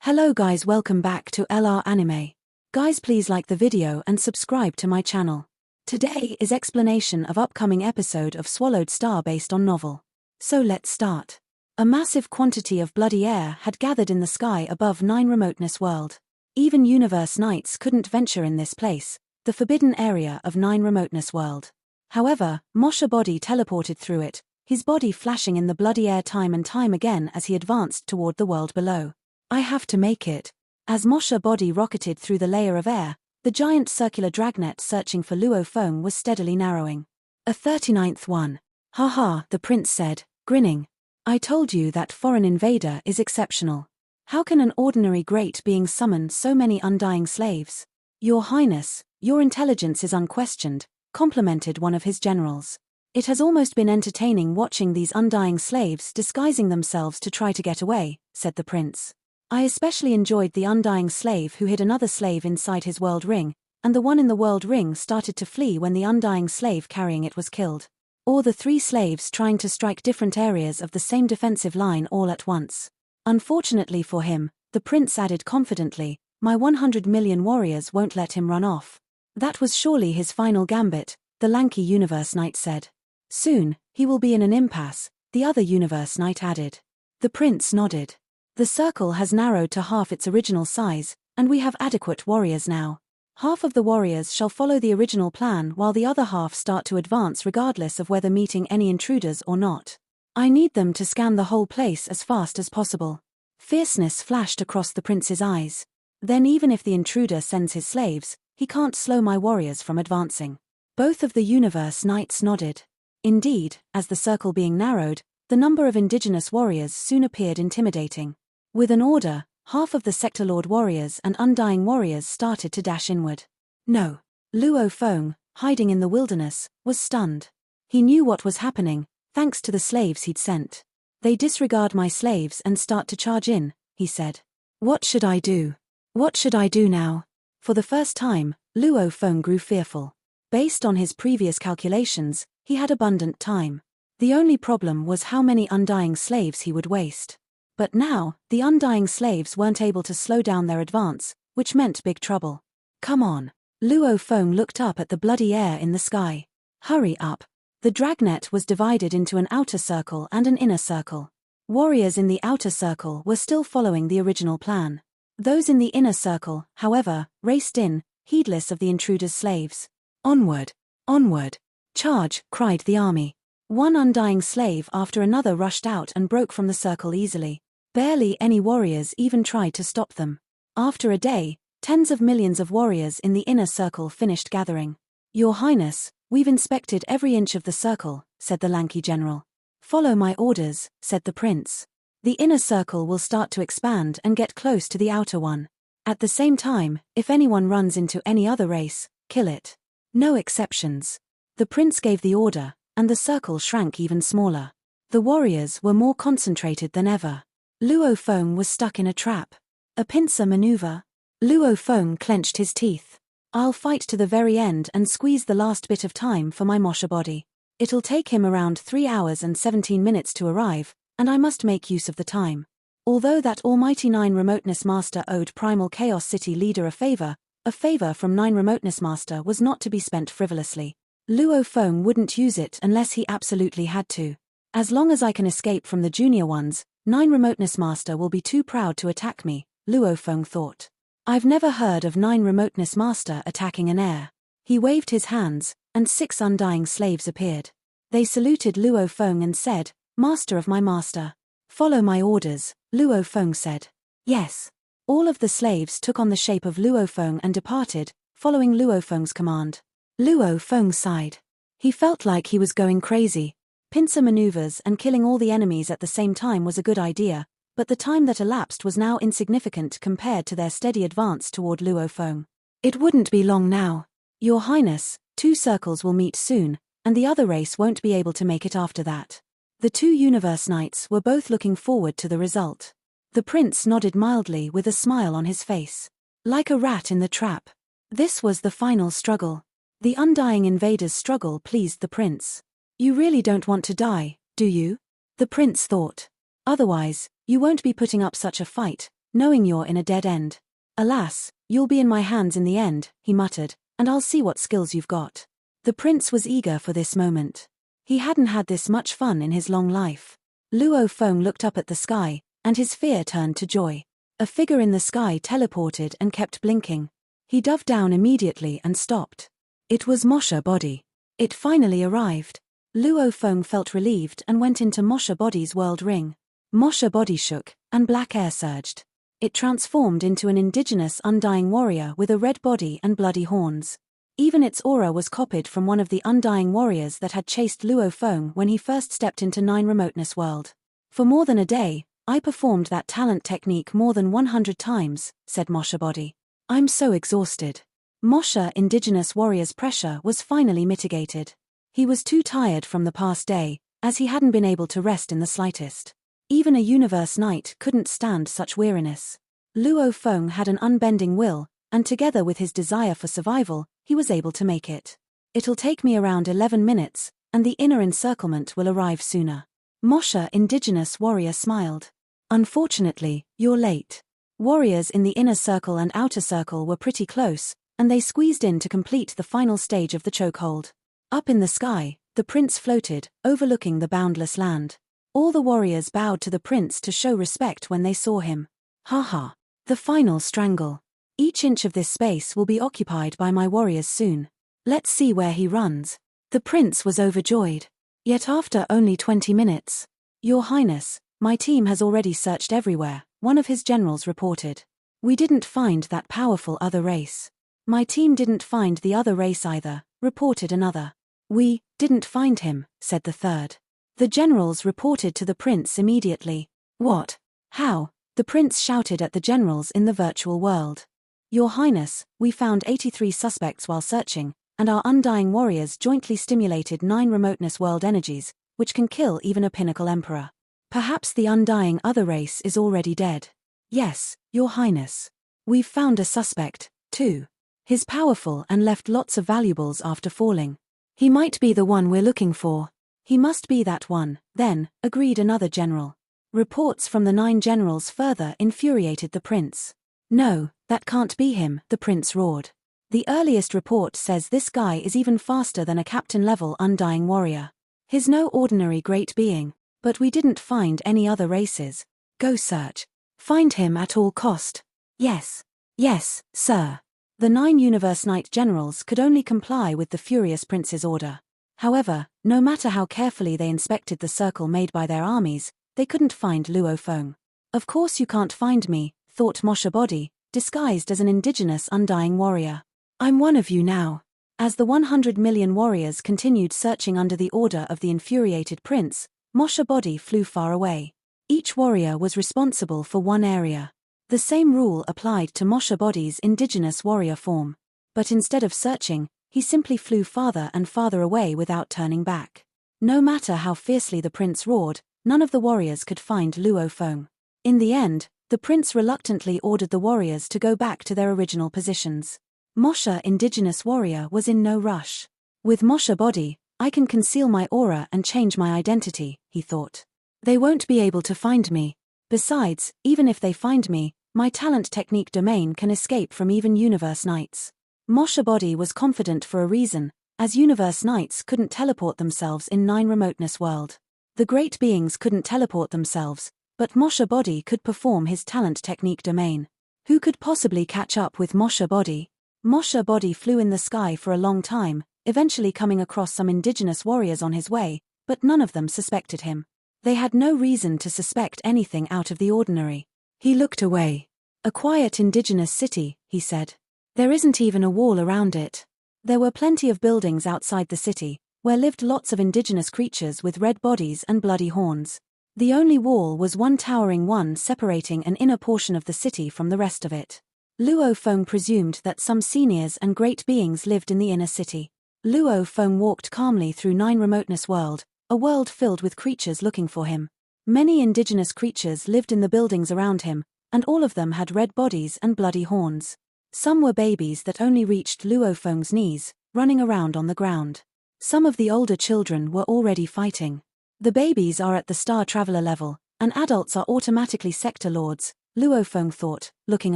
Hello guys, welcome back to LR Anime. Guys, please like the video and subscribe to my channel. Today is explanation of upcoming episode of Swallowed Star based on novel. So let's start. A massive quantity of bloody air had gathered in the sky above Nine Remoteness World. Even Universe Knights couldn't venture in this place, the forbidden area of Nine Remoteness World. However, Mosha Body teleported through it, his body flashing in the bloody air time and time again as he advanced toward the world below. I have to make it. As Mosha Body rocketed through the layer of air, the giant circular dragnet searching for Luo Feng was steadily narrowing. A 39th one. Haha, the prince said, grinning. I told you that foreign invader is exceptional. How can an ordinary great being summon so many undying slaves? Your Highness, your intelligence is unquestioned, complimented one of his generals. It has almost been entertaining watching these undying slaves disguising themselves to try to get away, said the prince. I especially enjoyed the undying slave who hid another slave inside his world ring, and the one in the world ring started to flee when the undying slave carrying it was killed. Or the three slaves trying to strike different areas of the same defensive line all at once. Unfortunately for him, the prince added confidently, my 100 million warriors won't let him run off. That was surely his final gambit, the lanky Universe Knight said. Soon, he will be in an impasse, the other Universe Knight added. The prince nodded. The circle has narrowed to half its original size, and we have adequate warriors now. Half of the warriors shall follow the original plan while the other half start to advance regardless of whether meeting any intruders or not. I need them to scan the whole place as fast as possible. Fierceness flashed across the prince's eyes. Then even if the intruder sends his slaves, he can't slow my warriors from advancing. Both of the Universe Knights nodded. Indeed, as the circle being narrowed, the number of indigenous warriors soon appeared intimidating. With an order, half of the Sector Lord warriors and Undying warriors started to dash inward. No. Luo Feng, hiding in the wilderness, was stunned. He knew what was happening, thanks to the slaves he'd sent. They disregard my slaves and start to charge in, he said. What should I do? What should I do now? For the first time, Luo Feng grew fearful. Based on his previous calculations, he had abundant time. The only problem was how many undying slaves he would waste. But now, the undying slaves weren't able to slow down their advance, which meant big trouble. Come on. Luo Feng looked up at the bloody air in the sky. Hurry up. The dragnet was divided into an outer circle and an inner circle. Warriors in the outer circle were still following the original plan. Those in the inner circle, however, raced in, heedless of the intruders' slaves. Onward! Onward! Charge! Cried the army. One undying slave after another rushed out and broke from the circle easily. Barely any warriors even tried to stop them. After a day, tens of millions of warriors in the inner circle finished gathering. Your Highness, we've inspected every inch of the circle, said the lanky general. Follow my orders, said the prince. The inner circle will start to expand and get close to the outer one. At the same time, if anyone runs into any other race, kill it. No exceptions. The prince gave the order, and the circle shrank even smaller. The warriors were more concentrated than ever. Luo Feng was stuck in a trap. A pincer maneuver? Luo Feng clenched his teeth. I'll fight to the very end and squeeze the last bit of time for my Mosha Body. It'll take him around 3 hours and 17 minutes to arrive, and I must make use of the time. Although that almighty Nine Remoteness Master owed Primal Chaos City leader a favor from Nine Remoteness Master was not to be spent frivolously. Luo Feng wouldn't use it unless he absolutely had to. As long as I can escape from the junior ones, Nine Remoteness Master will be too proud to attack me, Luo Feng thought. I've never heard of Nine Remoteness Master attacking an heir. He waved his hands, and 6 undying slaves appeared. They saluted Luo Feng and said, Master of my master. Follow my orders, Luo Feng said. Yes. All of the slaves took on the shape of Luo Feng and departed, following Luo Feng's command. Luo Feng sighed. He felt like he was going crazy. Pincer maneuvers and killing all the enemies at the same time was a good idea, but the time that elapsed was now insignificant compared to their steady advance toward Luo Feng. It wouldn't be long now. Your Highness, 2 circles will meet soon, and the other race won't be able to make it after that. The 2 Universe Knights were both looking forward to the result. The prince nodded mildly with a smile on his face. Like a rat in the trap. This was the final struggle. The undying invaders' struggle pleased the prince. You really don't want to die, do you? The prince thought. Otherwise, you won't be putting up such a fight, knowing you're in a dead end. Alas, you'll be in my hands in the end, he muttered, and I'll see what skills you've got. The prince was eager for this moment. He hadn't had this much fun in his long life. Luo Feng looked up at the sky, and his fear turned to joy. A figure in the sky teleported and kept blinking. He dove down immediately and stopped. It was Mosha Body. It finally arrived. Luo Feng felt relieved and went into Mosha Body's world ring. Mosha Body shook, and black air surged. It transformed into an indigenous undying warrior with a red body and bloody horns. Even its aura was copied from one of the undying warriors that had chased Luo Feng when he first stepped into Nine Remoteness World. For more than a day, I performed that talent technique more than 100 times, said Mosha Body. I'm so exhausted. Mosha Indigenous Warrior's pressure was finally mitigated. He was too tired from the past day, as he hadn't been able to rest in the slightest. Even a Universe Knight couldn't stand such weariness. Luo Feng had an unbending will, and together with his desire for survival, he was able to make it. It'll take me around 11 minutes, and the inner encirclement will arrive sooner. Mosha Indigenous Warrior smiled. Unfortunately, you're late. Warriors in the inner circle and outer circle were pretty close, and they squeezed in to complete the final stage of the chokehold. Up in the sky, the prince floated, overlooking the boundless land. All the warriors bowed to the prince to show respect when they saw him. Haha. The final strangle. Each inch of this space will be occupied by my warriors soon. Let's see where he runs. The prince was overjoyed. Yet after only 20 minutes. Your Highness, my team has already searched everywhere, one of his generals reported. We didn't find that powerful other race. My team didn't find the other race either, reported another. We didn't find him, said the third. The generals reported to the prince immediately. What? How? The prince shouted at the generals in the virtual world. Your Highness, we found 83 suspects while searching, and our undying warriors jointly stimulated 9 remoteness world energies, which can kill even a pinnacle emperor. Perhaps the undying other race is already dead. Yes, Your Highness. We've found a suspect, too. He's powerful and left lots of valuables after falling. He might be the one we're looking for. He must be that one, then, agreed another general. Reports from the 9 generals further infuriated the prince. No, that can't be him, the prince roared. The earliest report says this guy is even faster than a captain-level undying warrior. He's no ordinary great being, but we didn't find any other races. Go search. Find him at all cost. Yes. Yes, sir. The 9 Universe Knight generals could only comply with the furious prince's order. However, no matter how carefully they inspected the circle made by their armies, they couldn't find Luo Feng. Of course you can't find me, thought Mosha Body, disguised as an indigenous undying warrior. I'm one of you now. As the 100 million warriors continued searching under the order of the infuriated prince, Mosha Body flew far away. Each warrior was responsible for one area. The same rule applied to Mosha Body's indigenous warrior form. But instead of searching, he simply flew farther and farther away without turning back. No matter how fiercely the prince roared, none of the warriors could find Luo Feng. In the end, the prince reluctantly ordered the warriors to go back to their original positions. Mosha Indigenous Warrior was in no rush. With Mosha Body, I can conceal my aura and change my identity, he thought. They won't be able to find me. Besides, even if they find me, my talent technique domain can escape from even Universe Knights. Mosha Body was confident for a reason, as Universe Knights couldn't teleport themselves in 9 Remoteness World. The great beings couldn't teleport themselves, but Mosha Body could perform his talent technique domain. Who could possibly catch up with Mosha Body? Mosha Body flew in the sky for a long time, eventually coming across some indigenous warriors on his way, but none of them suspected him. They had no reason to suspect anything out of the ordinary. He looked away. A quiet indigenous city, he said. There isn't even a wall around it. There were plenty of buildings outside the city, where lived lots of indigenous creatures with red bodies and bloody horns. The only wall was one towering one separating an inner portion of the city from the rest of it. Luo Feng presumed that some seniors and great beings lived in the inner city. Luo Feng walked calmly through 9 Remoteness World, a world filled with creatures looking for him. Many indigenous creatures lived in the buildings around him, and all of them had red bodies and bloody horns. Some were babies that only reached Luo Feng's knees, running around on the ground. Some of the older children were already fighting. The babies are at the Star Traveler level, and adults are automatically sector lords, Luofeng thought, looking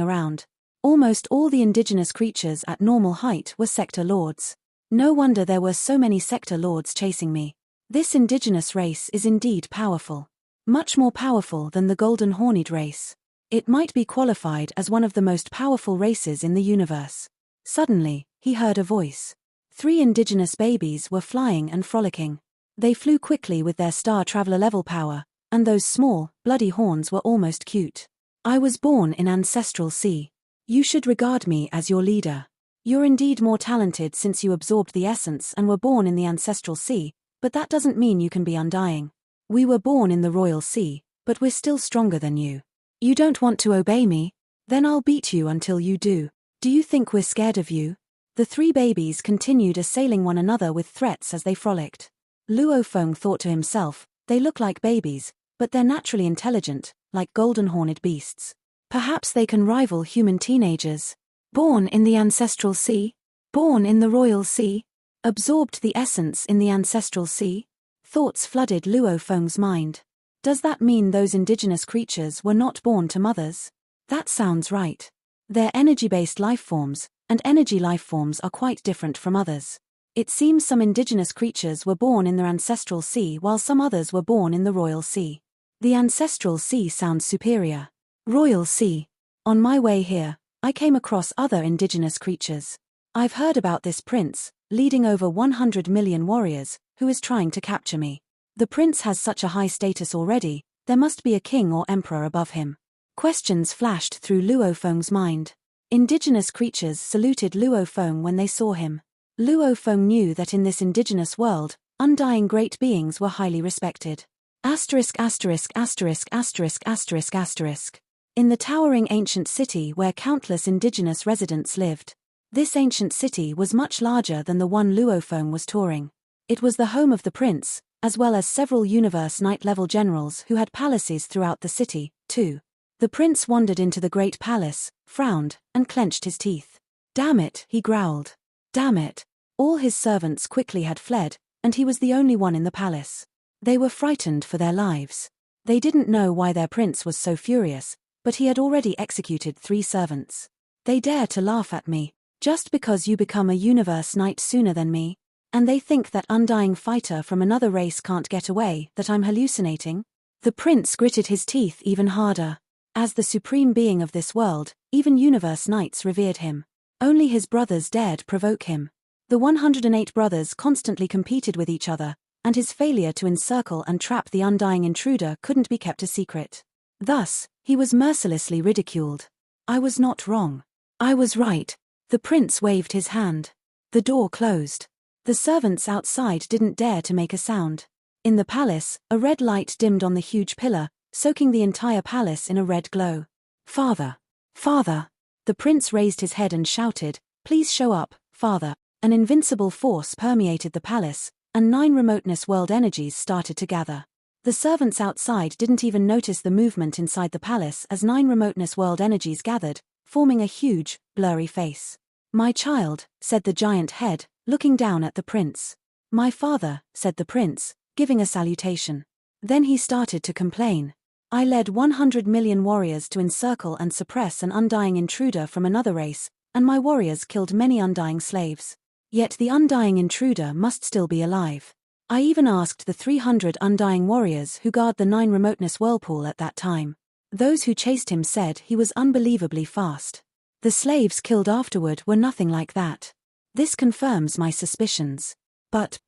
around. Almost all the indigenous creatures at normal height were sector lords. No wonder there were so many sector lords chasing me. This indigenous race is indeed powerful. Much more powerful than the golden horned race. It might be qualified as one of the most powerful races in the universe. Suddenly, he heard a voice. 3 indigenous babies were flying and frolicking. They flew quickly with their Star Traveler level power, and those small, bloody horns were almost cute. I was born in Ancestral Sea. You should regard me as your leader. You're indeed more talented since you absorbed the essence and were born in the Ancestral Sea, but that doesn't mean you can be undying. We were born in the Royal Sea, but we're still stronger than you. You don't want to obey me? Then I'll beat you until you do. Do you think we're scared of you? The 3 babies continued assailing one another with threats as they frolicked. Luofeng thought to himself, they look like babies, but they're naturally intelligent, like golden-horned beasts. Perhaps they can rival human teenagers. Born in the Ancestral Sea? Born in the Royal Sea? Absorbed the essence in the Ancestral Sea? Thoughts flooded Luofeng's mind. Does that mean those indigenous creatures were not born to mothers? That sounds right. They're energy-based life forms, and energy life forms are quite different from others. It seems some indigenous creatures were born in their Ancestral Sea while some others were born in the Royal Sea. The Ancestral Sea sounds superior. Royal Sea. On my way here, I came across other indigenous creatures. I've heard about this prince, leading over 100 million warriors, who is trying to capture me. The prince has such a high status already, there must be a king or emperor above him. Questions flashed through Luofeng's mind. Indigenous creatures saluted Luofeng when they saw him. Luofeng knew that in this indigenous world, undying great beings were highly respected. Asterisk asterisk asterisk asterisk asterisk asterisk. In the towering ancient city where countless indigenous residents lived. This ancient city was much larger than the one Luofeng was touring. It was the home of the prince, as well as several Universe Knight-level generals who had palaces throughout the city, too. The prince wandered into the great palace, frowned, and clenched his teeth. Damn it, he growled. Damn it. All his servants quickly had fled, and he was the only one in the palace. They were frightened for their lives. They didn't know why their prince was so furious, but he had already executed 3 servants. They dare to laugh at me, just because you become a Universe Knight sooner than me, and they think that undying fighter from another race can't get away, that I'm hallucinating? The prince gritted his teeth even harder. As the supreme being of this world, even Universe Knights revered him. Only his brothers dared provoke him. The 108 brothers constantly competed with each other, and his failure to encircle and trap the undying intruder couldn't be kept a secret. Thus, he was mercilessly ridiculed. I was not wrong. I was right. The prince waved his hand. The door closed. The servants outside didn't dare to make a sound. In the palace, a red light dimmed on the huge pillar, soaking the entire palace in a red glow. Father! Father! The prince raised his head and shouted, "Please show up, father." An invincible force permeated the palace, and 9 remoteness world energies started to gather. The servants outside didn't even notice the movement inside the palace as 9 remoteness world energies gathered, forming a huge, blurry face. "My child," said the giant head, looking down at the prince. "My father," said the prince, giving a salutation. Then he started to complain. "I led 100 million warriors to encircle and suppress an undying intruder from another race, and my warriors killed many undying slaves. Yet the undying intruder must still be alive. I even asked the 300 undying warriors who guard the 9 remoteness whirlpool at that time. Those who chased him said he was unbelievably fast. The slaves killed afterward were nothing like that. This confirms my suspicions. But.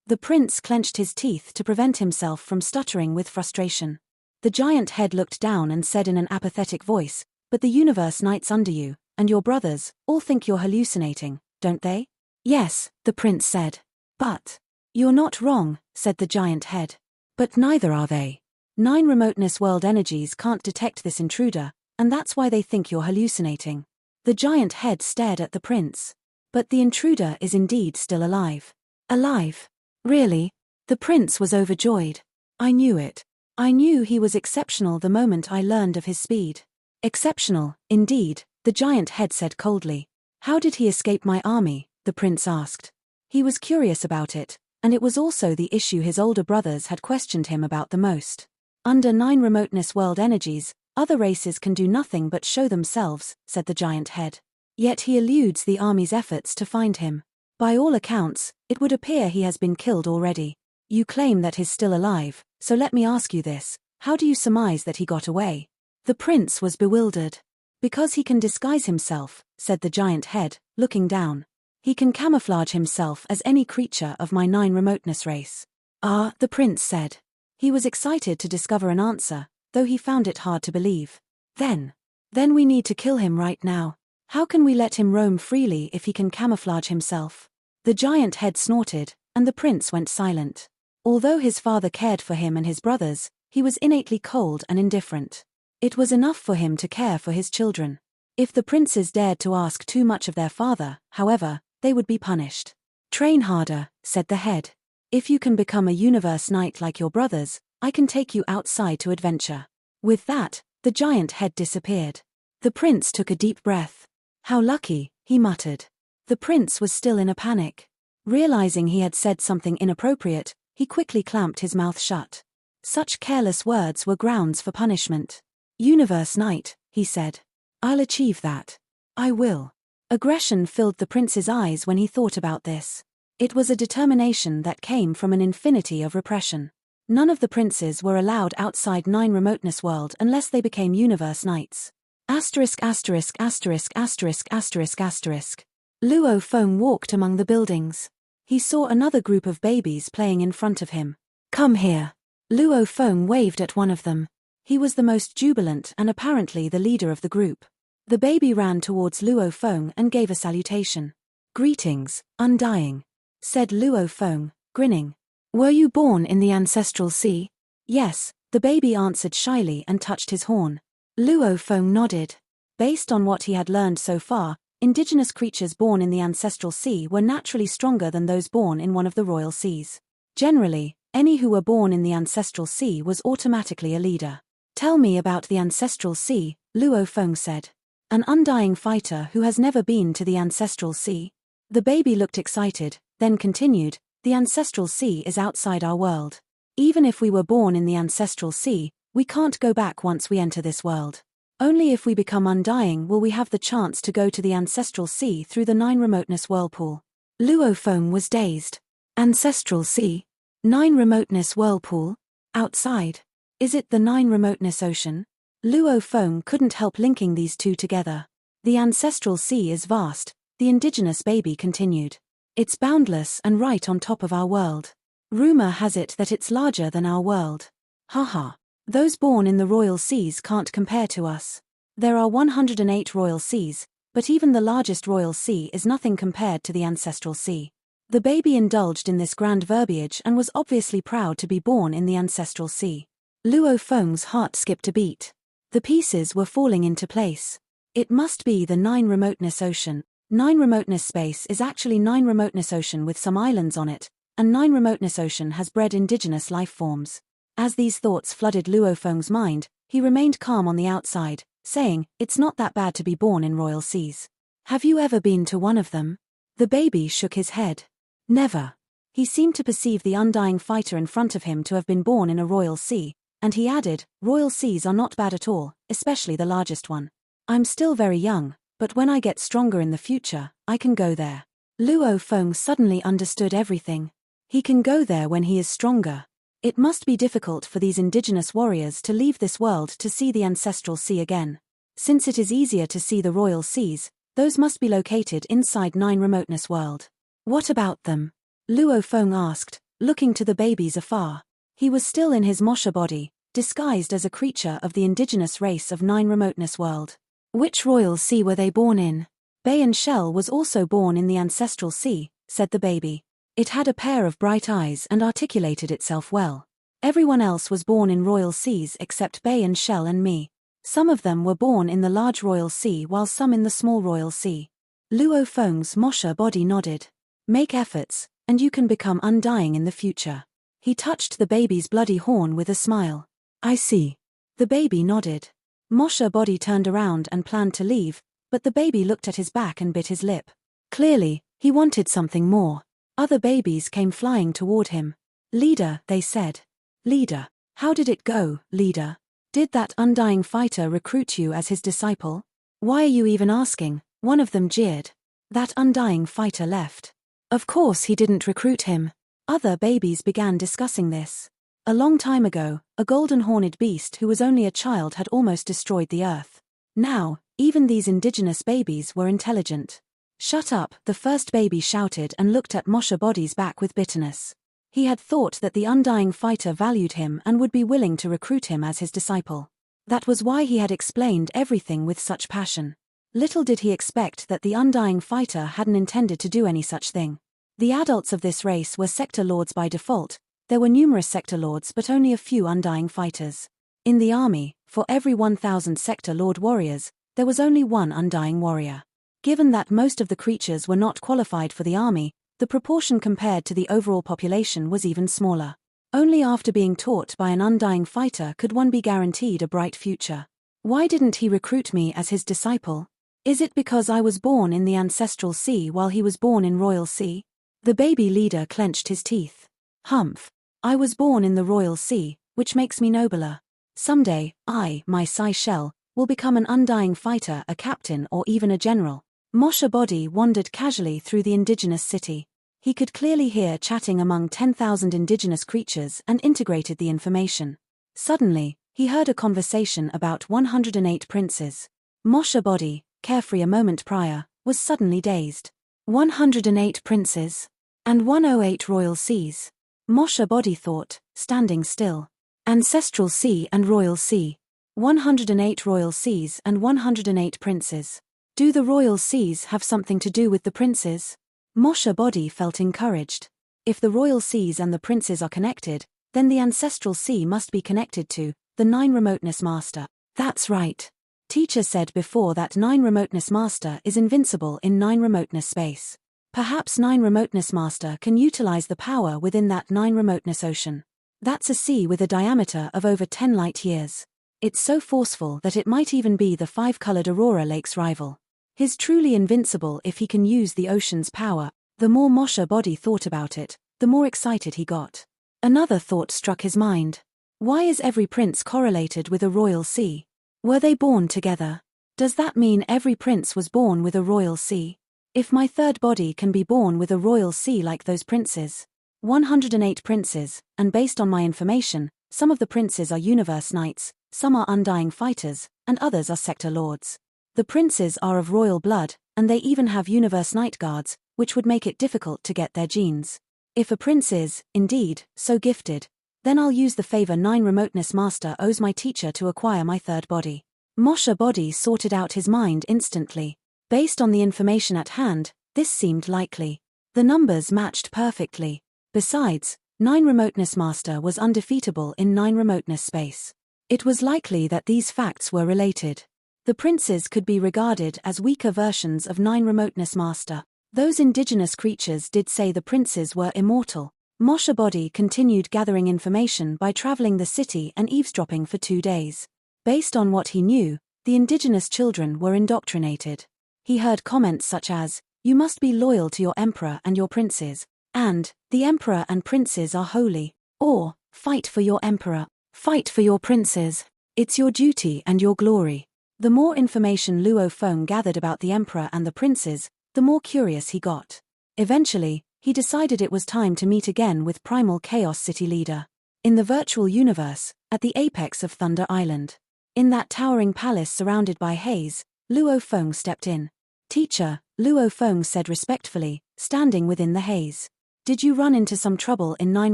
The prince clenched his teeth to prevent himself from stuttering with frustration. The giant head looked down and said in an apathetic voice, "But the Universe Knights under you, and your brothers, all think you're hallucinating, don't they?" "Yes," the prince said. "But you're not wrong," said the giant head. "But neither are they. 9 remoteness world energies can't detect this intruder, and that's why they think you're hallucinating." The giant head stared at the prince. "But the intruder is indeed still alive." "Alive? Really?" The prince was overjoyed. "I knew it. I knew he was exceptional the moment I learned of his speed." "Exceptional, indeed," the giant head said coldly. "How did he escape my army?" the prince asked. He was curious about it, and it was also the issue his older brothers had questioned him about the most. Under 9 remoteness world energies, Other races can do nothing but show themselves, said the giant head. Yet he eludes the army's efforts to find him. By all accounts, it would appear he has been killed already. You claim that he's still alive, so let me ask you this, how do you surmise that he got away? The prince was bewildered. Because he can disguise himself, said the giant head, looking down. He can camouflage himself as any creature of my 9 remoteness race. Ah, the prince said. He was excited to discover an answer, though he found it hard to believe. Then we need to kill him right now. How can we let him roam freely if he can camouflage himself? The giant head snorted, and the prince went silent. Although his father cared for him and his brothers, he was innately cold and indifferent. It was enough for him to care for his children. If the princes dared to ask too much of their father, however, they would be punished. Train harder, said the head. If you can become a universe knight like your brothers, I can take you outside to adventure. With that, the giant head disappeared. The prince took a deep breath. How lucky, he muttered. The prince was still in a panic. Realizing he had said something inappropriate, he quickly clamped his mouth shut. Such careless words were grounds for punishment. Universe Knight, he said. I'll achieve that. I will. Aggression filled the prince's eyes when he thought about this. It was a determination that came from an infinity of repression. None of the princes were allowed outside 9 remoteness world unless they became universe knights. Asterisk asterisk asterisk asterisk asterisk asterisk. Luo Feng walked among the buildings. He saw another group of babies playing in front of him. Come here. Luo Feng waved at one of them. He was the most jubilant and apparently the leader of the group. The baby ran towards Luo Feng and gave a salutation. Greetings, Undying, said Luo Feng, grinning. Were you born in the ancestral sea? Yes, the baby answered shyly and touched his horn. Luo Feng nodded. Based on what he had learned so far, indigenous creatures born in the ancestral sea were naturally stronger than those born in one of the royal seas. Generally, any who were born in the ancestral sea was automatically a leader. Tell me about the ancestral sea, Luo Feng said. An undying fighter who has never been to the ancestral sea? The baby looked excited, then continued, the ancestral sea is outside our world. Even if we were born in the ancestral sea, we can't go back once we enter this world. Only if we become undying will we have the chance to go to the ancestral sea through the 9 remoteness whirlpool. Luo Feng was dazed. Ancestral sea? 9 remoteness whirlpool? Outside? Is it the 9 remoteness ocean? Luo Feng couldn't help linking these two together. The ancestral sea is vast, the indigenous baby continued. It's boundless and right on top of our world. Rumor has it that it's larger than our world. Haha. Those born in the royal seas can't compare to us. There are 108 royal seas, but even the largest royal sea is nothing compared to the ancestral sea. The baby indulged in this grand verbiage and was obviously proud to be born in the ancestral sea. Luo Feng's heart skipped a beat. The pieces were falling into place. It must be the 9 remoteness ocean. 9 remoteness space is actually 9 remoteness ocean with some islands on it, and 9 remoteness ocean has bred indigenous life forms. As these thoughts flooded Luo Feng's mind, he remained calm on the outside, saying, it's not that bad to be born in royal seas. Have you ever been to one of them? The baby shook his head. Never. He seemed to perceive the undying fighter in front of him to have been born in a royal sea, and he added, royal seas are not bad at all, especially the largest one. I'm still very young, but when I get stronger in the future, I can go there. Luo Feng suddenly understood everything. He can go there when he is stronger. It must be difficult for these indigenous warriors to leave this world to see the ancestral sea again. Since it is easier to see the royal seas, those must be located inside 9 remoteness world. What about them? Luo Feng asked, looking to the babies afar. He was still in his Mosha body, disguised as a creature of the indigenous race of 9 remoteness world. Which royal sea were they born in? Bay and Shell was also born in the ancestral sea, said the baby. It had a pair of bright eyes and articulated itself well. Everyone else was born in royal seas except Bay and Shell and me. Some of them were born in the large royal sea while some in the small royal sea. Luo Feng's Mosha body nodded. Make efforts, and you can become undying in the future. He touched the baby's bloody horn with a smile. I see. The baby nodded. Mosha body turned around and planned to leave, but the baby looked at his back and bit his lip. Clearly, he wanted something more. Other babies came flying toward him. Leader, they said. Leader. How did it go, leader? Did that undying fighter recruit you as his disciple? Why are you even asking? One of them jeered. That undying fighter left. Of course he didn't recruit him. Other babies began discussing this. A long time ago, a golden horned beast who was only a child had almost destroyed the earth. Now, even these indigenous babies were intelligent. Shut up, the first baby shouted and looked at Moshe Body's back with bitterness. He had thought that the undying fighter valued him and would be willing to recruit him as his disciple. That was why he had explained everything with such passion. Little did he expect that the undying fighter hadn't intended to do any such thing. The adults of this race were sector lords by default. There were numerous sector lords but only a few undying fighters. In the army, for every 1,000 sector lord warriors, there was only one undying warrior. Given that most of the creatures were not qualified for the army, the proportion compared to the overall population was even smaller. Only after being taught by an undying fighter could one be guaranteed a bright future. Why didn't he recruit me as his disciple? Is it because I was born in the ancestral sea while he was born in royal sea? The baby leader clenched his teeth. Humph. I was born in the royal sea, which makes me nobler. Someday, I, my Sai shell, will become an undying fighter, a captain or even a general. Moshe Body wandered casually through the indigenous city. He could clearly hear chatting among 10,000 indigenous creatures and integrated the information. Suddenly, he heard a conversation about 108 princes. Moshe Body, carefree a moment prior, was suddenly dazed. 108 princes. And 108 royal seas. Moshe Body thought, standing still. Ancestral sea and royal sea. 108 royal seas and 108 princes. Do the royal seas have something to do with the princes? Moshe Body felt encouraged. If the royal seas and the princes are connected, then the ancestral sea must be connected to the 9 remoteness master. That's right. Teacher said before that 9 remoteness master is invincible in 9 remoteness space. Perhaps 9 remoteness master can utilize the power within that 9 remoteness ocean. That's a sea with a diameter of over 10 light years. It's so forceful that it might even be the 5-colored Aurora Lake's rival. He's truly invincible if he can use the ocean's power. The more Moshe Body thought about it, the more excited he got. Another thought struck his mind. Why is every prince correlated with a royal sea? Were they born together? Does that mean every prince was born with a royal sea? If my third body can be born with a royal sea like those princes, 108 princes, and based on my information, some of the princes are universe knights, some are undying fighters, and others are sector lords. The princes are of royal blood, and they even have universe knight guards, which would make it difficult to get their genes. If a prince is, indeed, so gifted, then I'll use the favor 9 remoteness master owes my teacher to acquire my third body. Moshe Body sorted out his mind instantly. Based on the information at hand, this seemed likely. The numbers matched perfectly. Besides, 9 remoteness master was undefeatable in 9 remoteness space. It was likely that these facts were related. The princes could be regarded as weaker versions of 9 remoteness master. Those indigenous creatures did say the princes were immortal. Moshe Body continued gathering information by traveling the city and eavesdropping for 2 days. Based on what he knew, the indigenous children were indoctrinated. He heard comments such as, "You must be loyal to your emperor and your princes," and, "The emperor and princes are holy," or, "Fight for your emperor, fight for your princes. It's your duty and your glory." The more information Luo Feng gathered about the emperor and the princes, the more curious he got. Eventually, he decided it was time to meet again with Primal Chaos City leader. In the virtual universe, at the apex of Thunder Island. In that towering palace surrounded by haze, Luo Feng stepped in. "Teacher," Luo Feng said respectfully, standing within the haze. "Did you run into some trouble in 9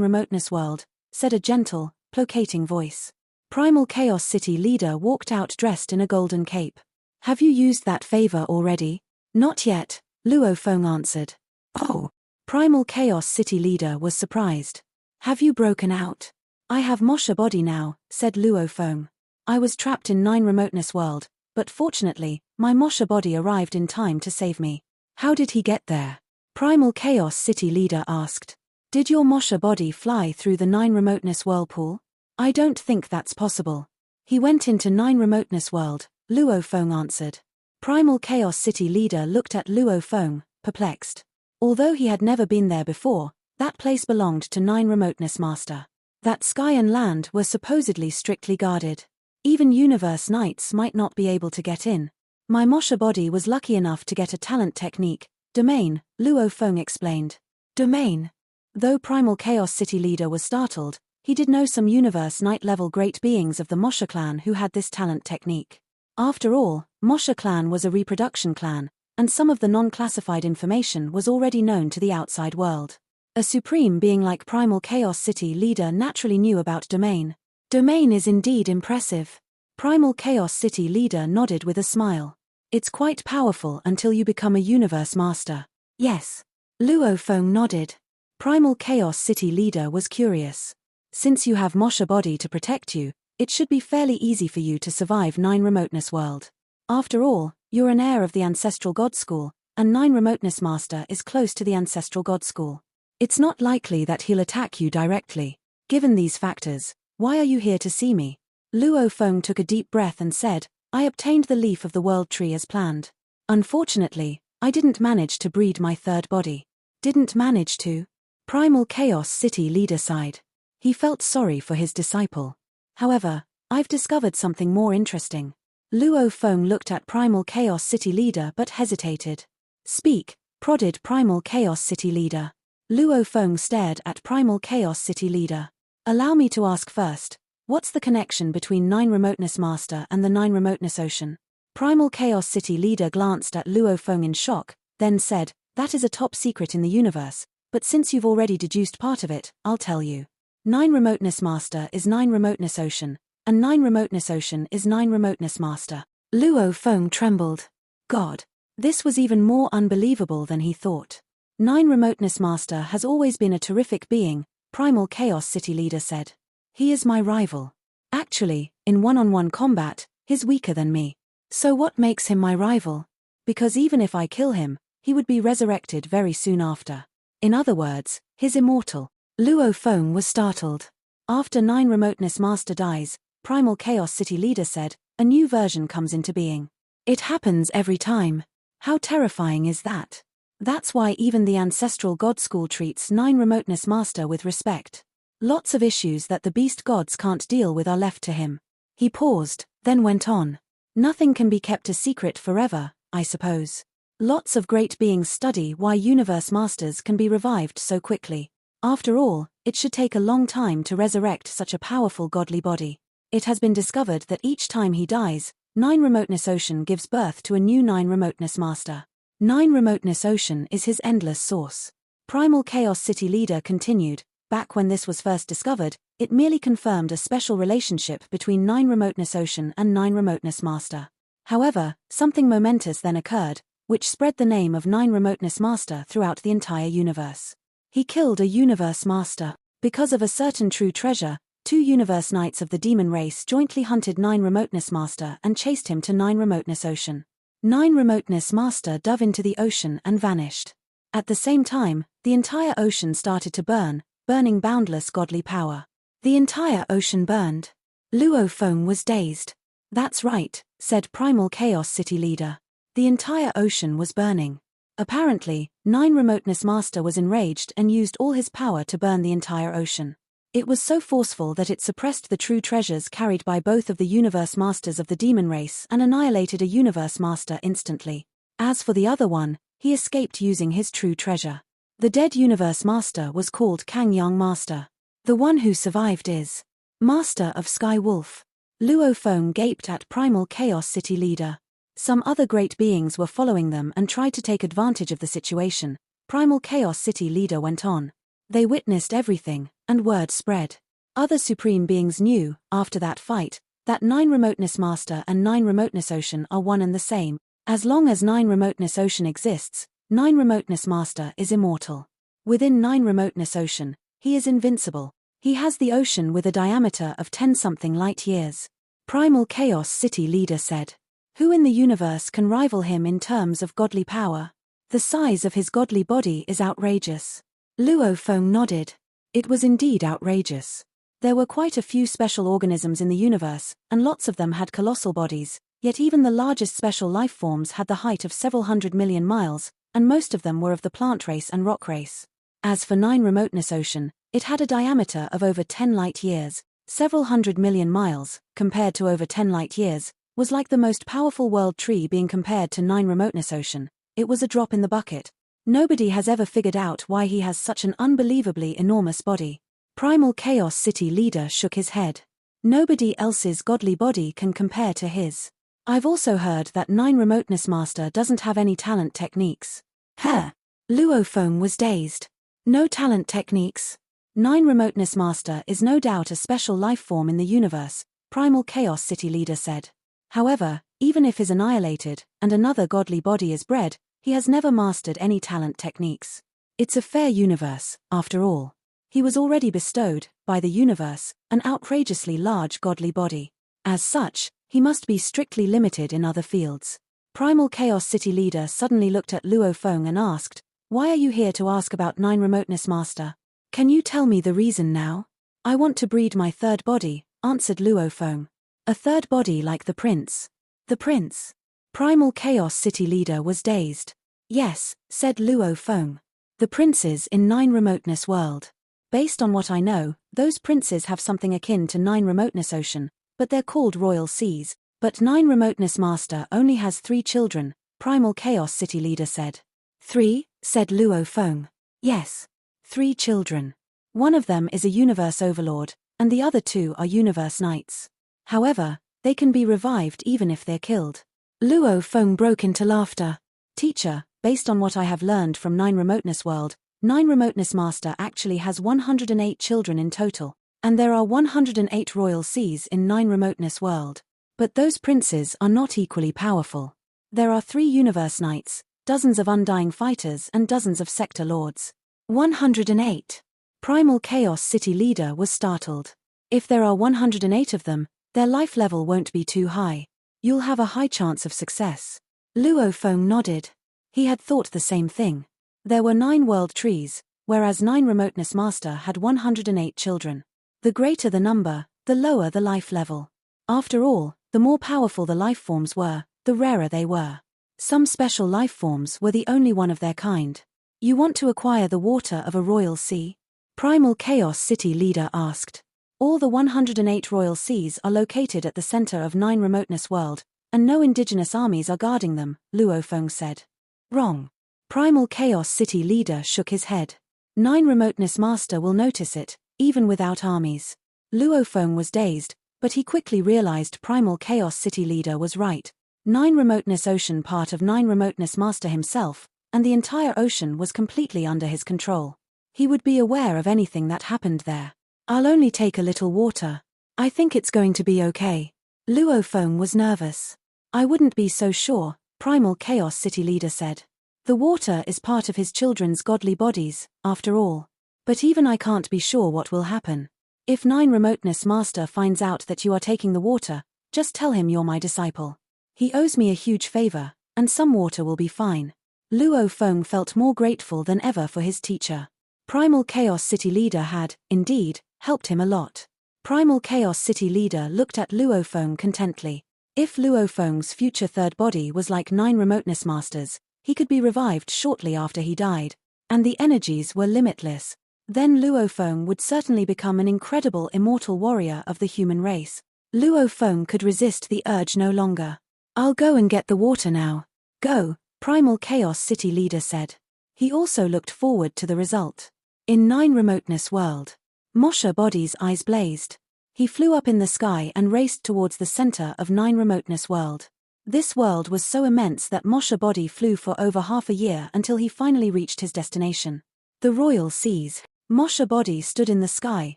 remoteness world?" said a gentle, placating voice. Primal Chaos City leader walked out dressed in a golden cape. "Have you used that favor already?" "Not yet," Luo Feng answered. "Oh." Primal Chaos City leader was surprised. "Have you broken out?" "I have Moshe Body now," said Luo Feng. "I was trapped in 9 remoteness world, but fortunately, my Moshe Body arrived in time to save me." "How did he get there?" Primal Chaos City leader asked. "Did your Moshe Body fly through the 9 remoteness whirlpool?" "I don't think that's possible." "He went into 9 remoteness world," Luo Feng answered. Primal Chaos City leader looked at Luo Feng, perplexed. Although he had never been there before, that place belonged to 9 remoteness master. That sky and land were supposedly strictly guarded. Even universe knights might not be able to get in. My Mosha body was lucky enough to get a talent technique, domain, Luo Feng explained. Domain. Though Primal Chaos City leader was startled, he did know some universe knight-level great beings of the Mosha clan who had this talent technique. After all, Mosha clan was a reproduction clan, and some of the non-classified information was already known to the outside world. A supreme being like Primal Chaos City leader naturally knew about domain. Domain is indeed impressive. Primal Chaos City leader nodded with a smile. It's quite powerful until you become a universe master. Yes. Luo Feng nodded. Primal Chaos City leader was curious. Since you have Mosha body to protect you, it should be fairly easy for you to survive 9 Remoteness world. After all, you're an heir of the Ancestral God School, and 9 Remoteness Master is close to the Ancestral God School. It's not likely that he'll attack you directly. Given these factors, why are you here to see me? Luo Feng took a deep breath and said, I obtained the leaf of the world tree as planned. Unfortunately, I didn't manage to breed my third body. Didn't manage to? Primal Chaos City leader sighed. He felt sorry for his disciple. However, I've discovered something more interesting. Luo Feng looked at Primal Chaos City leader but hesitated. Speak, prodded Primal Chaos City leader. Luo Feng stared at Primal Chaos City leader. Allow me to ask first, what's the connection between 9 Remoteness Master and the 9 Remoteness Ocean? Primal Chaos City leader glanced at Luo Feng in shock, then said, that is a top secret in the universe, but since you've already deduced part of it, I'll tell you. 9 Remoteness Master is 9 Remoteness Ocean, and 9 Remoteness Ocean is 9 Remoteness Master. Luo Feng trembled. God. This was even more unbelievable than he thought. 9 Remoteness Master has always been a terrific being, Primal Chaos City leader said. He is my rival. Actually, in one-on-one combat, he's weaker than me. So what makes him my rival? Because even if I kill him, he would be resurrected very soon after. In other words, he's immortal. Luo Feng was startled. After 9 Remoteness Master dies, Primal Chaos City leader said, a new version comes into being. It happens every time. How terrifying is that? That's why even the Ancestral God School treats 9 Remoteness Master with respect. Lots of issues that the beast gods can't deal with are left to him. He paused, then went on. Nothing can be kept a secret forever, I suppose. Lots of great beings study why universe masters can be revived so quickly. After all, it should take a long time to resurrect such a powerful godly body. It has been discovered that each time he dies, 9 Remoteness Ocean gives birth to a new 9 Remoteness Master. 9 Remoteness Ocean is his endless source. Primal Chaos City leader continued, back when this was first discovered, it merely confirmed a special relationship between 9 Remoteness Ocean and 9 Remoteness Master. However, something momentous then occurred, which spread the name of 9 Remoteness Master throughout the entire universe. He killed a universe master. Because of a certain true treasure, 2 universe knights of the demon race jointly hunted 9 Remoteness Master and chased him to 9 Remoteness Ocean. 9 Remoteness Master dove into the ocean and vanished. At the same time, the entire ocean started to burn, burning boundless godly power. The entire ocean burned. Luo Feng was dazed. That's right, said Primal Chaos City leader. The entire ocean was burning. Apparently, 9 Remoteness Master was enraged and used all his power to burn the entire ocean. It was so forceful that it suppressed the true treasures carried by both of the universe masters of the demon race and annihilated a universe master instantly. As for the other one, he escaped using his true treasure. The dead universe master was called Kang Yang Master. The one who survived is Master of Sky Wolf. Luo Feng gaped at Primal Chaos City leader. Some other great beings were following them and tried to take advantage of the situation. Primal Chaos City leader went on. They witnessed everything, and word spread. Other supreme beings knew, after that fight, that 9 Remoteness Master and 9 Remoteness Ocean are one and the same. As long as 9 Remoteness Ocean exists, 9 Remoteness Master is immortal. Within 9 Remoteness Ocean, he is invincible. He has the ocean with a diameter of 10-something light years. Primal Chaos City leader said. Who in the universe can rival him in terms of godly power? The size of his godly body is outrageous. Luo Feng nodded. It was indeed outrageous. There were quite a few special organisms in the universe, and lots of them had colossal bodies, yet even the largest special life forms had the height of several 100 million miles, and most of them were of the plant race and rock race. As for 9 Remoteness Ocean, it had a diameter of over 10 light years, Several 100 million miles, compared to over 10 light years, was like the most powerful world tree being compared to 9 remoteness ocean. It was a drop in the bucket. Nobody has ever figured out why he has such an unbelievably enormous body. Primal Chaos City leader shook his head. Nobody else's godly body can compare to his. I've also heard that 9 remoteness master doesn't have any talent techniques. Huh? Luo Feng was dazed. No talent techniques? 9 remoteness master is no doubt a special life form in the universe, Primal Chaos City leader said. However, even if is annihilated, and another godly body is bred, he has never mastered any talent techniques. It's a fair universe, after all. He was already bestowed, by the universe, an outrageously large godly body. As such, he must be strictly limited in other fields. Primal Chaos City leader suddenly looked at Luo Feng and asked, "Why are you here to ask about 9 remoteness master? Can you tell me the reason now?" "I want to breed my third body," answered Luo Feng. "A third body like the prince." "The prince?" Primal Chaos City leader was dazed. "Yes," said Luo Feng. "The princes in 9 remoteness world. Based on what I know, those princes have something akin to 9 remoteness ocean, but they're called royal seas. But 9 remoteness master only has 3 children," Primal Chaos City leader said. "3?" said Luo Feng. "Yes. 3 children. One of them is a universe overlord, and the other 2 are universe knights. However, they can be revived even if they're killed." Luo Feng broke into laughter. "Teacher, based on what I have learned from 9 remoteness world, 9 remoteness master actually has 108 children in total, and there are 108 royal seas in 9 remoteness world. But those princes are not equally powerful. There are 3 universe knights, dozens of undying fighters and dozens of sector lords." 108. Primal Chaos City leader was startled. "If there are 108 of them, their life level won't be too high. You'll have a high chance of success." Luo Feng nodded. He had thought the same thing. There were 9 world trees, whereas 9 remoteness master had 108 children. The greater the number, the lower the life level. After all, the more powerful the life forms were, the rarer they were. Some special life forms were the only one of their kind. "You want to acquire the water of a royal sea?" Primal Chaos City leader asked. "All the 108 royal seas are located at the center of 9 remoteness world, and no indigenous armies are guarding them," Luo Feng said. "Wrong." Primal Chaos City leader shook his head. 9 remoteness master will notice it, even without armies." Luo Feng was dazed, but he quickly realized Primal Chaos City leader was right. 9 remoteness ocean part of 9 remoteness master himself, and the entire ocean was completely under his control. He would be aware of anything that happened there. "I'll only take a little water. I think it's going to be okay." Luo Feng was nervous. "I wouldn't be so sure," Primal Chaos City leader said. "The water is part of his children's godly bodies, after all. But even I can't be sure what will happen. If 9 remoteness master finds out that you are taking the water, just tell him you're my disciple. He owes me a huge favor, and some water will be fine." Luo Feng felt more grateful than ever for his teacher. Primal Chaos City leader had, indeed, helped him a lot. Primal Chaos City leader looked at Luo Feng contently. If Luo Feng's future third body was like 9 remoteness masters, he could be revived shortly after he died, and the energies were limitless. Then Luo Feng would certainly become an incredible immortal warrior of the human race. Luo Feng could resist the urge no longer. "I'll go and get the water now." "Go," Primal Chaos City leader said. He also looked forward to the result. In 9 remoteness world, Moshe body's eyes blazed. He flew up in the sky and raced towards the center of 9 remoteness world. This world was so immense that Moshe body flew for over half a year until he finally reached his destination. The royal seas. Moshe body stood in the sky,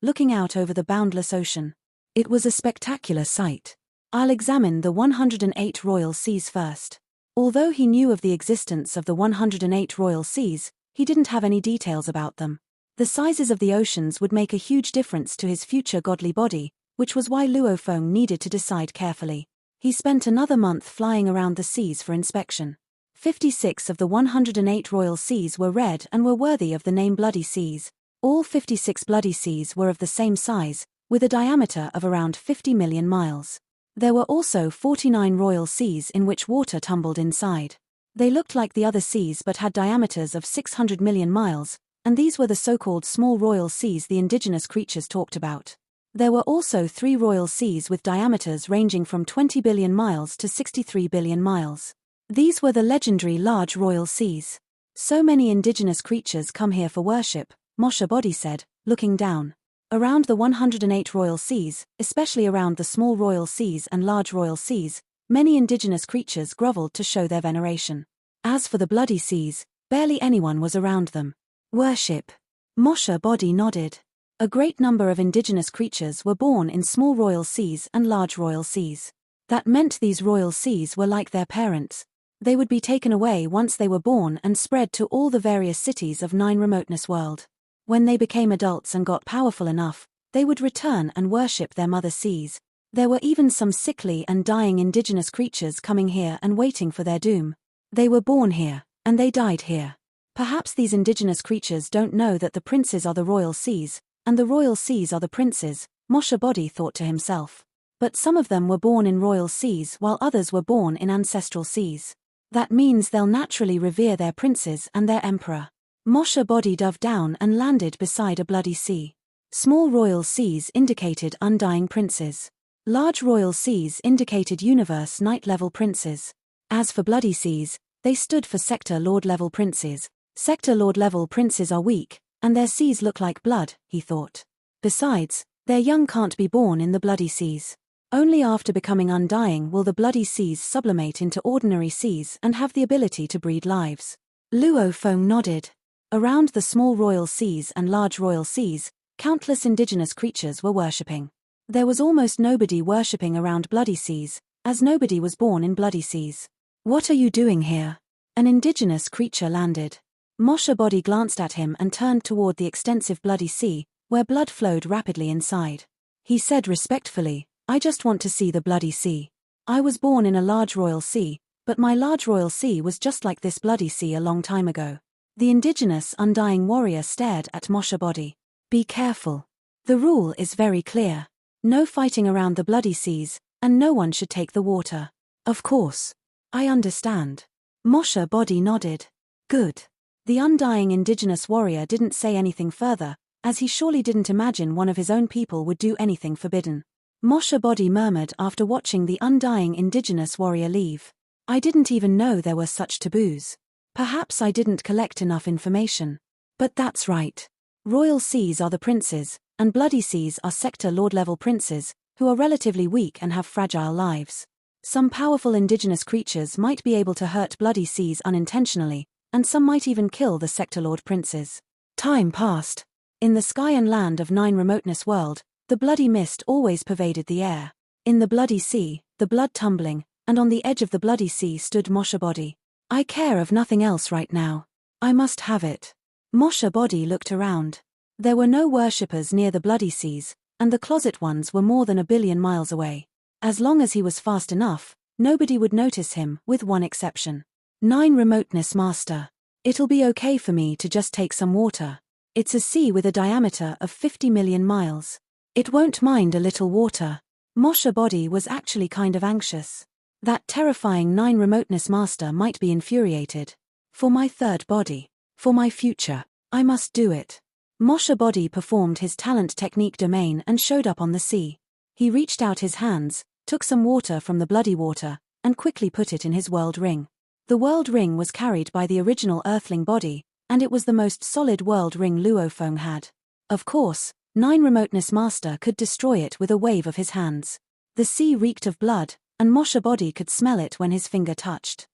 looking out over the boundless ocean. It was a spectacular sight. "I'll examine the 108 royal seas first." Although he knew of the existence of the 108 royal seas, he didn't have any details about them. The sizes of the oceans would make a huge difference to his future godly body, which was why Luo Feng needed to decide carefully. He spent another month flying around the seas for inspection. 56 of the 108 royal seas were red and were worthy of the name Bloody Seas. All 56 bloody seas were of the same size, with a diameter of around 50 million miles. There were also 49 royal seas in which water tumbled inside. They looked like the other seas but had diameters of 600 million miles, and these were the so-called small royal seas the indigenous creatures talked about. There were also 3 royal seas with diameters ranging from 20 billion miles to 63 billion miles. These were the legendary large royal seas. So many indigenous creatures come here for worship, Moshe Body said, looking down. Around the 108 royal seas, especially around the small royal seas and large royal seas, many indigenous creatures groveled to show their veneration. As for the bloody seas, barely anyone was around them. Worship. Moshe Body nodded. A great number of indigenous creatures were born in small royal seas and large royal seas. That meant these royal seas were like their parents. They would be taken away once they were born and spread to all the various cities of 9 remoteness world. When they became adults and got powerful enough, they would return and worship their mother seas. There were even some sickly and dying indigenous creatures coming here and waiting for their doom. They were born here, and they died here. Perhaps these indigenous creatures don't know that the princes are the royal seas, and the royal seas are the princes, Moshe Body thought to himself. But some of them were born in royal seas while others were born in ancestral seas. That means they'll naturally revere their princes and their emperor. Moshe Body dove down and landed beside a bloody sea. Small royal seas indicated undying princes. Large royal seas indicated universe night-level princes. As for bloody seas, they stood for sector lord-level princes. Sector lord-level princes are weak, and their seas look like blood, he thought. Besides, their young can't be born in the bloody seas. Only after becoming undying will the bloody seas sublimate into ordinary seas and have the ability to breed lives. Luo Feng nodded. Around the small royal seas and large royal seas, countless indigenous creatures were worshipping. There was almost nobody worshipping around bloody seas, as nobody was born in bloody seas. What are you doing here? An indigenous creature landed. Moshe Body glanced at him and turned toward the extensive bloody sea, where blood flowed rapidly inside. He said respectfully, I just want to see the bloody sea. I was born in a large royal sea, but my large royal sea was just like this bloody sea a long time ago. The indigenous undying warrior stared at Moshe Body. Be careful. The rule is very clear. No fighting around the bloody seas, and no one should take the water. Of course. I understand. Moshe Body nodded. Good. The undying indigenous warrior didn't say anything further, as he surely didn't imagine one of his own people would do anything forbidden. Moshe Body murmured after watching the undying indigenous warrior leave. I didn't even know there were such taboos. Perhaps I didn't collect enough information. But that's right. Royal seas are the princes, and bloody seas are sector lord-level princes, who are relatively weak and have fragile lives. Some powerful indigenous creatures might be able to hurt bloody seas unintentionally, and some might even kill the sector lord princes. Time passed. In the sky and land of 9 remoteness world, the bloody mist always pervaded the air. In the bloody sea, the blood tumbling, and on the edge of the bloody sea stood Moshe Body. I care of nothing else right now. I must have it. Moshe Body looked around. There were no worshippers near the bloody seas, and the closet ones were more than 1 billion miles away. As long as he was fast enough, nobody would notice him, with one exception. 9 remoteness master. It'll be okay for me to just take some water. It's a sea with a diameter of 50 million miles. It won't mind a little water. Moshe Body was actually kind of anxious. That terrifying 9 remoteness master might be infuriated. For my third body. For my future. I must do it. Moshe Body performed his talent technique domain and showed up on the sea. He reached out his hands, took some water from the bloody water, and quickly put it in his world ring. The world ring was carried by the original earthling body, and it was the most solid world ring Luo Feng had. Of course, 9 remoteness master could destroy it with a wave of his hands. The sea reeked of blood, and Moshe Body could smell it when his finger touched.